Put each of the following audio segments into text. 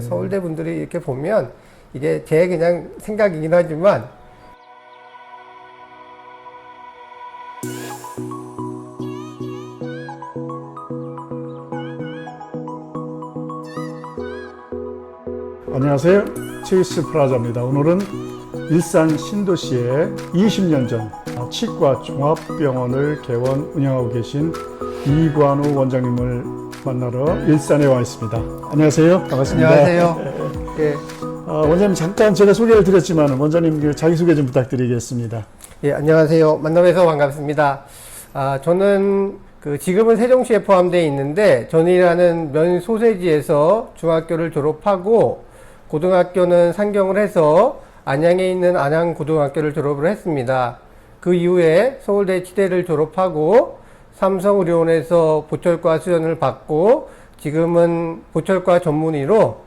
서울대 분들이 이렇게 보면 이게 제 그냥 생각이긴 하지만 안녕하세요. 체이스 프라자입니다. 오늘은 일산 신도시에 20년 전 치과 종합병원을 개원 운영하고 계신 이관우 원장님을 만나러 일산에 와 있습니다. 안녕하세요. 반갑습니다. 안녕하세요. 예. 원장님 잠깐 제가 소개를 드렸지만 원장님 자기소개 좀 부탁드리겠습니다. 예, 안녕하세요. 만나뵈서 반갑습니다. 저는 지금은 세종시에 포함되어 있는데 전이라는 면 소재지에서 중학교를 졸업하고 고등학교는 상경을 해서 안양에 있는 안양고등학교를 졸업을 했습니다. 그 이후에 서울대 치대를 졸업하고 삼성의료원에서 보철과 수련을 받고 지금은 보철과 전문의로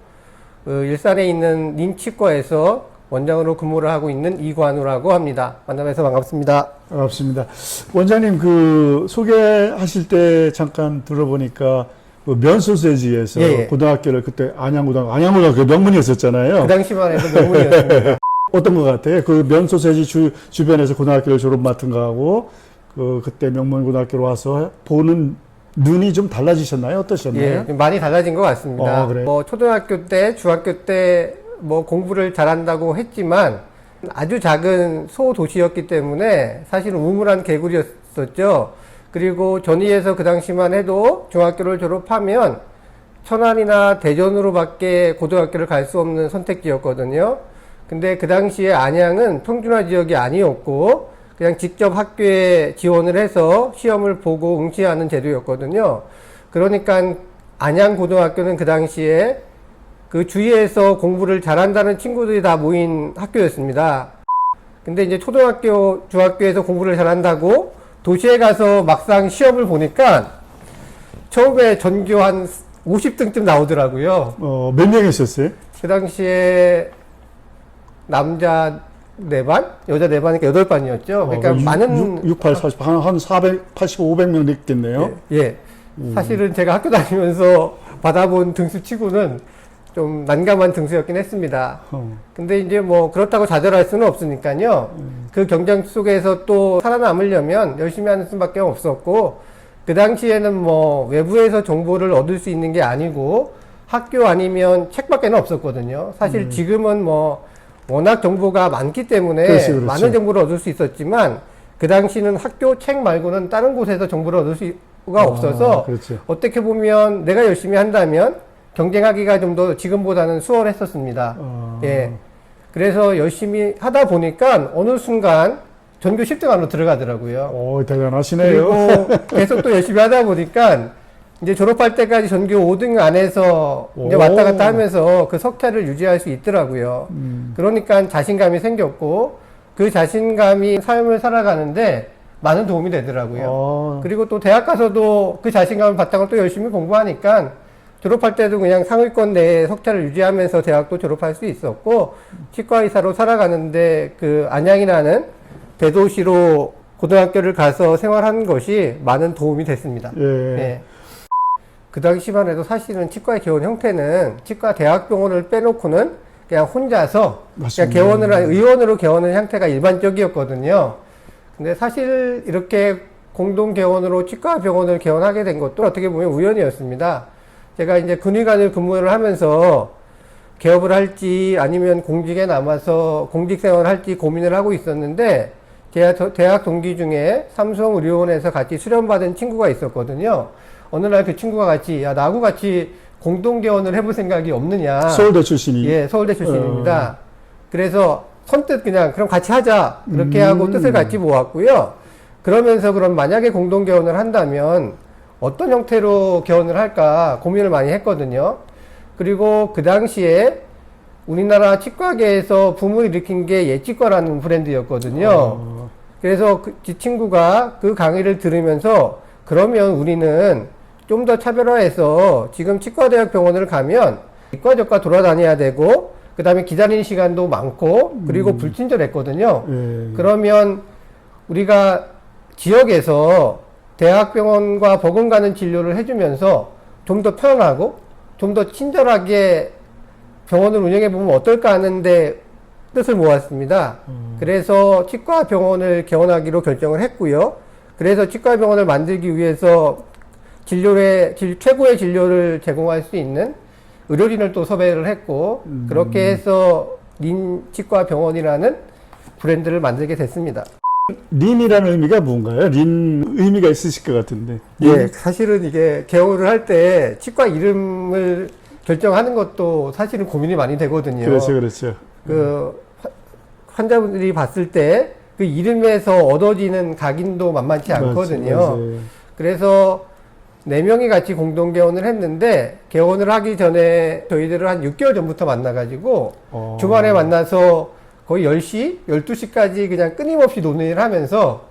일산에 있는 림치과에서 원장으로 근무를 하고 있는 이관우라고 합니다. 만나뵈서 반갑습니다. 반갑습니다. 원장님 소개하실 때 잠깐 들어보니까 면소재지에서 예. 고등학교를 그때 안양고등학교 명문이었었잖아요. 그 당시만 해도 명문이었습니다. 어떤 것 같아요? 그 면소재지 주변에서 고등학교를 졸업 맡은 거하고 그때 명문고등학교로 와서 보는 눈이 좀 달라지셨나요? 어떠셨나요? 예, 많이 달라진 것 같습니다. 그래요? 초등학교 때, 중학교 때 공부를 잘한다고 했지만 아주 작은 소도시였기 때문에 사실은 우물한 개구리였었죠. 그리고 전위에서 그 당시만 해도 중학교를 졸업하면 천안이나 대전으로 밖에 고등학교를 갈 수 없는 선택지였거든요. 근데 그 당시에 안양은 평준화 지역이 아니었고 그냥 직접 학교에 지원을 해서 시험을 보고 응시하는 제도였거든요. 그러니까 안양고등학교는 그 당시에 그 주위에서 공부를 잘한다는 친구들이 다 모인 학교였습니다. 근데 이제 초등학교, 중학교에서 공부를 잘한다고 도시에 가서 막상 시험을 보니까 처음에 전교 한 50등쯤 나오더라고요. 몇 명이셨어요? 그 당시에 남자 4반, 여자 4반이니까 8반이었죠. 그러니까 많은 6, 8, 40, 한 480, 500명 됐겠네요. 예. 사실은 제가 학교 다니면서 받아본 등수치고는 좀 난감한 등수였긴 했습니다. 근데 이제 그렇다고 좌절할 수는 없으니까요. 그 경쟁 속에서 또 살아남으려면 열심히 하는 수밖에 없었고, 그 당시에는 외부에서 정보를 얻을 수 있는 게 아니고, 학교 아니면 책밖에는 없었거든요. 사실 지금은 워낙 정보가 많기 때문에 그렇지. 많은 정보를 얻을 수 있었지만, 그 당시는 학교 책 말고는 다른 곳에서 정보를 얻을 수가 없어서, 그렇죠. 어떻게 보면 내가 열심히 한다면, 경쟁하기가 좀 더 지금보다는 수월했었습니다. 예. 그래서 열심히 하다 보니까 어느 순간 전교 10등 안으로 들어가더라고요. 대단하시네요. 그리고 계속 또 열심히 하다 보니까 이제 졸업할 때까지 전교 5등 안에서 이제 왔다 갔다 하면서 그 석태를 유지할 수 있더라고요. 그러니까 자신감이 생겼고 그 자신감이 삶을 살아가는데 많은 도움이 되더라고요. 그리고 또 대학 가서도 그 자신감을 바탕으로 또 열심히 공부하니까 졸업할 때도 그냥 상위권 내에 석자를 유지하면서 대학도 졸업할 수 있었고, 치과의사로 살아가는데 그 안양이라는 대도시로 고등학교를 가서 생활하는 것이 많은 도움이 됐습니다. 예. 그 당시만 해도 사실은 치과의 개원 형태는 치과 대학병원을 빼놓고는 그냥 혼자서 그냥 의원으로 개원하는 형태가 일반적이었거든요. 근데 사실 이렇게 공동 개원으로 치과 병원을 개원하게 된 것도 어떻게 보면 우연이었습니다. 제가 이제 군의관을 근무를 하면서 개업을 할지 아니면 공직에 남아서 공직 생활을 할지 고민을 하고 있었는데 대학 동기 중에 삼성의료원에서 같이 수련받은 친구가 있었거든요. 어느 날 그 친구가 나하고 같이 공동개원을 해볼 생각이 없느냐. 서울대 출신이? 예, 서울대 출신입니다. 그래서 선뜻 그냥 그럼 같이 하자. 그렇게 하고 뜻을 같이 모았고요. 그러면서 그럼 만약에 공동개원을 한다면 어떤 형태로 개원을 할까 고민을 많이 했거든요. 그리고 그 당시에 우리나라 치과계에서 붐을 일으킨 게 예치과라는 브랜드였거든요. 그래서 그 친구가 그 강의를 들으면서 그러면 우리는 좀 더 차별화해서 지금 치과대학 병원을 가면 이과저과 돌아다녀야 되고 그 다음에 기다리는 시간도 많고 그리고 불친절했거든요. 그러면 우리가 지역에서 대학병원과 버금가는 진료를 해주면서 좀 더 편안하고 좀 더 친절하게 병원을 운영해 보면 어떨까 하는데 뜻을 모았습니다. 그래서 치과 병원을 개원하기로 결정을 했고요. 그래서 치과 병원을 만들기 위해서 최고의 진료를 제공할 수 있는 의료진을 또 섭외를 했고, 그렇게 해서 린 치과 병원이라는 브랜드를 만들게 됐습니다. 린이라는 의미가 뭔가요? 린 의미가 있으실 것 같은데. 예, 사실은 이게 개원을 할 때 치과 이름을 결정하는 것도 사실은 고민이 많이 되거든요. 그렇죠, 그렇죠. 환자분들이 봤을 때 그 이름에서 얻어지는 각인도 만만치 않거든요. 맞아요. 그래서 4명이 같이 공동 개원을 했는데, 개원을 하기 전에 저희들을 한 6개월 전부터 만나가지고 주말에 만나서 거의 10시, 12시까지 그냥 끊임없이 논의를 하면서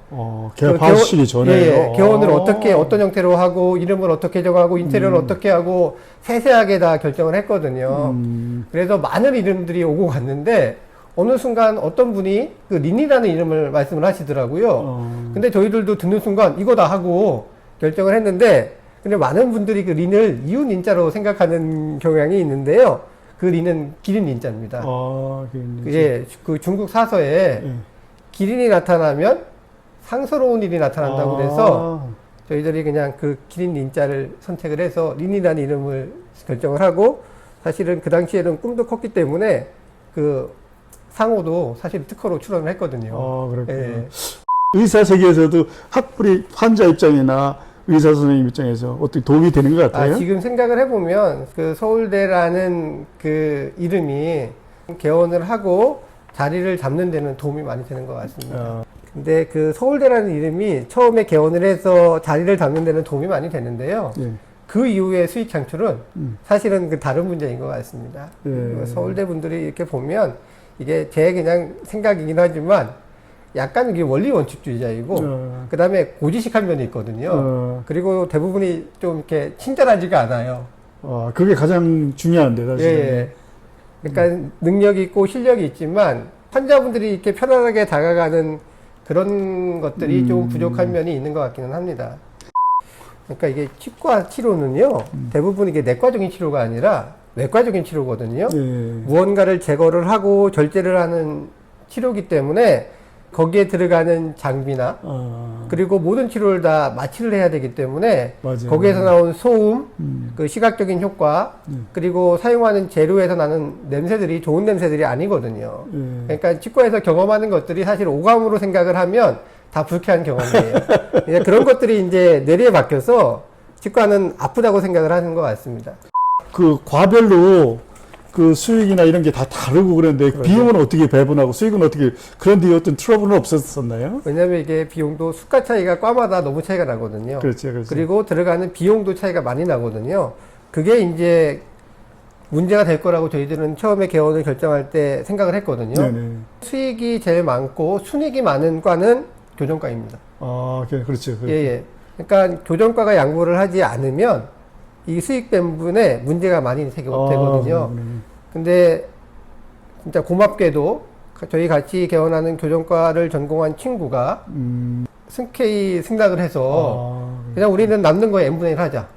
개업하시기 전에 예, 개원을 어떤 형태로 하고, 이름을 어떻게 정하고, 인테리어를 어떻게 하고 세세하게 다 결정을 했거든요. 그래서 많은 이름들이 오고 갔는데, 어느 순간 어떤 분이 그 린이라는 이름을 말씀을 하시더라고요. 근데 저희들도 듣는 순간 이거다 하고 결정을 했는데, 근데 많은 분들이 그 린을 이웃 인자로 생각하는 경향이 있는데요. 그 린은 기린 인자입니다. 예, 그 중국 사서에 기린이 나타나면 상서로운 일이 나타난다고 그래서 저희들이 그냥 그 기린 린자를 선택을 해서 린이라는 이름을 결정을 하고, 사실은 그 당시에는 꿈도 컸기 때문에 그 상호도 사실 특허로 출원을 했거든요. 그렇군요. 예. 의사 세계에서도 학불이 환자 입장이나 의사 선생님 입장에서 어떻게 도움이 되는 것 같아요? 지금 생각을 해보면 그 서울대라는 그 이름이 개원을 하고 자리를 잡는 데는 도움이 많이 되는 것 같습니다. 근데 그 서울대라는 이름이 처음에 개원을 해서 자리를 잡는 데는 도움이 많이 되는데요. 예. 그 이후에 수익 창출은 사실은 그 다른 문제인 것 같습니다. 예. 서울대 분들이 이렇게 보면 이게 제 그냥 생각이긴 하지만 약간 이게 원리 원칙주의자이고, 그 다음에 고지식한 면이 있거든요. 그리고 대부분이 좀 이렇게 친절하지가 않아요. 그게 가장 중요한데, 사실. 예. 그러니까 능력이 있고 실력이 있지만 환자분들이 이렇게 편안하게 다가가는 그런 것들이 좀 부족한 면이 있는 것 같기는 합니다. 그러니까 이게 치과 치료는요, 대부분 이게 내과적인 치료가 아니라 외과적인 치료거든요. 예. 무언가를 제거를 하고 절제를 하는 치료이기 때문에 거기에 들어가는 장비나 그리고 모든 치료를 다 마취를 해야 되기 때문에 맞아요. 거기에서 나온 소음, 그 시각적인 효과, 그리고 사용하는 재료에서 나는 냄새들이 좋은 냄새들이 아니거든요. 그러니까 치과에서 경험하는 것들이 사실 오감으로 생각을 하면 다 불쾌한 경험이에요. 그런 것들이 이제 뇌리에 박혀서 치과는 아프다고 생각을 하는 것 같습니다. 그 과별로 그 수익이나 이런 게 다 다르고 그런데 그렇죠. 비용은 어떻게 배분하고 수익은 어떻게, 그런 뒤에 어떤 트러블은 없었었나요? 왜냐하면 이게 비용도 수가 차이가 과마다 너무 차이가 나거든요. 그렇죠, 그렇죠. 그리고 들어가는 비용도 차이가 많이 나거든요. 그게 이제 문제가 될 거라고 저희들은 처음에 개원을 결정할 때 생각을 했거든요. 네네. 수익이 제일 많고 순익이 많은 과는 교정과입니다. 그렇죠. 예, 예. 그러니까 교정과가 양보를 하지 않으면 이 수익 배분에 문제가 많이 되거든요. 근데 진짜 고맙게도 저희 같이 개원하는 교정과를 전공한 친구가 승케이 승낙을 해서 그냥 우리는 남는 거에 n분의 1 하자.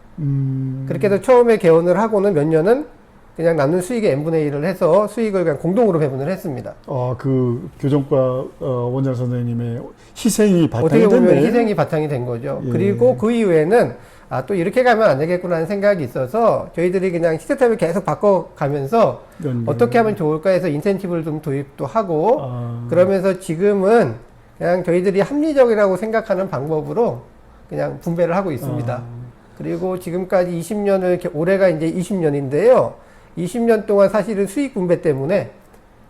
그렇게 해서 처음에 개원을 하고는 몇 년은 그냥 남는 수익의 n분의 1을 해서 수익을 그냥 공동으로 배분을 했습니다. 그 교정과 원장 선생님의 희생이 바탕이 어떻게 보면 됐네. 희생이 바탕이 된 거죠. 예. 그리고 그 이후에는 또 이렇게 가면 안 되겠구나 하는 생각이 있어서 저희들이 그냥 시스템을 계속 바꿔가면서 어떻게 하면 좋을까 해서 인센티브를 좀 도입도 하고 그러면서 지금은 그냥 저희들이 합리적이라고 생각하는 방법으로 그냥 분배를 하고 있습니다. 그리고 지금까지 20년을, 올해가 이제 20년인데요. 20년 동안 사실은 수익 분배 때문에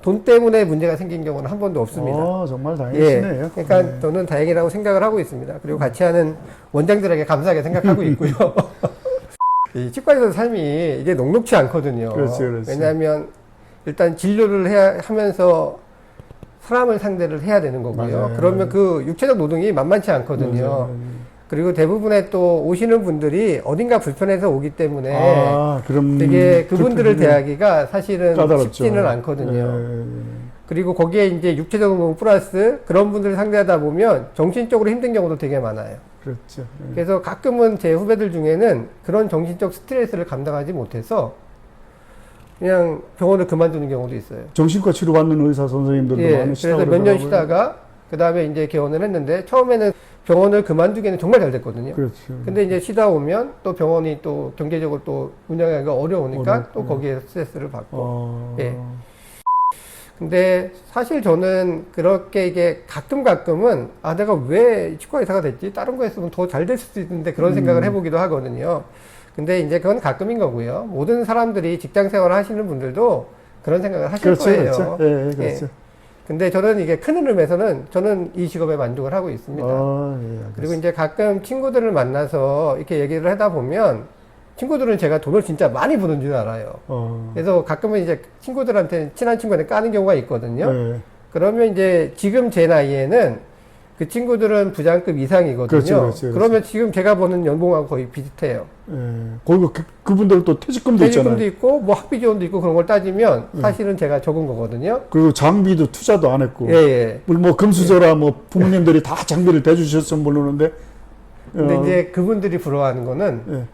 돈 때문에 문제가 생긴 경우는 한 번도 없습니다. 정말 다행이시네요. 예, 그러니까 저는 다행이라고 생각을 하고 있습니다. 그리고 같이 하는 원장들에게 감사하게 생각하고 있고요. 이 치과에서 삶이 이게 녹록치 않거든요. 그렇죠. 왜냐하면 일단 진료를 하면서 사람을 상대를 해야 되는 거고요. 맞아요. 그러면 그 육체적 노동이 만만치 않거든요. 맞아요. 그리고 대부분의 또 오시는 분들이 어딘가 불편해서 오기 때문에 그럼 되게 그분들을 대하기가 사실은 까다롭죠. 쉽지는 않거든요. 네. 그리고 거기에 이제 육체적 노동 플러스 그런 분들을 상대하다 보면 정신적으로 힘든 경우도 되게 많아요. 그렇죠. 그래서 가끔은 제 후배들 중에는 그런 정신적 스트레스를 감당하지 못해서 그냥 병원을 그만두는 경우도 있어요. 정신과 치료받는 의사 선생님들도 예, 많으시다고 그래서 몇 년 그러더라고요. 쉬다가 그 다음에 이제 개원을 했는데 처음에는 병원을 그만두기에는 정말 잘 됐거든요. 그렇죠. 근데 이제 쉬다 오면 또 병원이 또 경제적으로 또 운영하기가 어려우니까 어렵고. 또 거기에 스트레스를 받고. 어, 예. 근데 사실 저는 그렇게 이게 가끔은 아, 내가 왜 치과 의사가 됐지? 다른 거 했으면 더 잘 될 수도 있는데 그런 생각을 해보기도 하거든요. 근데 이제 그건 가끔인 거고요. 모든 사람들이 직장 생활을 하시는 분들도 그런 생각을 하실 그렇죠, 거예요. 그렇죠. 예, 그렇죠. 근데 저는 이게 큰 흐름에서는 저는 이 직업에 만족을 하고 있습니다. 아, 예, 알겠습니다. 그리고 이제 가끔 친구들을 만나서 이렇게 얘기를 하다 보면 친구들은 제가 돈을 진짜 많이 버는 줄 알아요. 그래서 가끔은 이제 친구들한테, 친한 친구한테 까는 경우가 있거든요. 예. 그러면 이제 지금 제 나이에는 그 친구들은 부장급 이상이거든요. 그렇죠, 그렇죠, 그렇죠. 그러면 지금 제가 버는 연봉하고 거의 비슷해요. 예. 거기 그분들 또 퇴직금도 있잖아요. 퇴직금도 있고 뭐 학비 지원도 있고 그런 걸 따지면 사실은 제가 적은 거거든요. 그리고 장비도 투자도 안 했고. 예, 예. 뭐 금수저라 뭐 부모님들이 다 장비를 대주셨으면 모르는데. 근데 이제 그분들이 부러워하는 거는 예.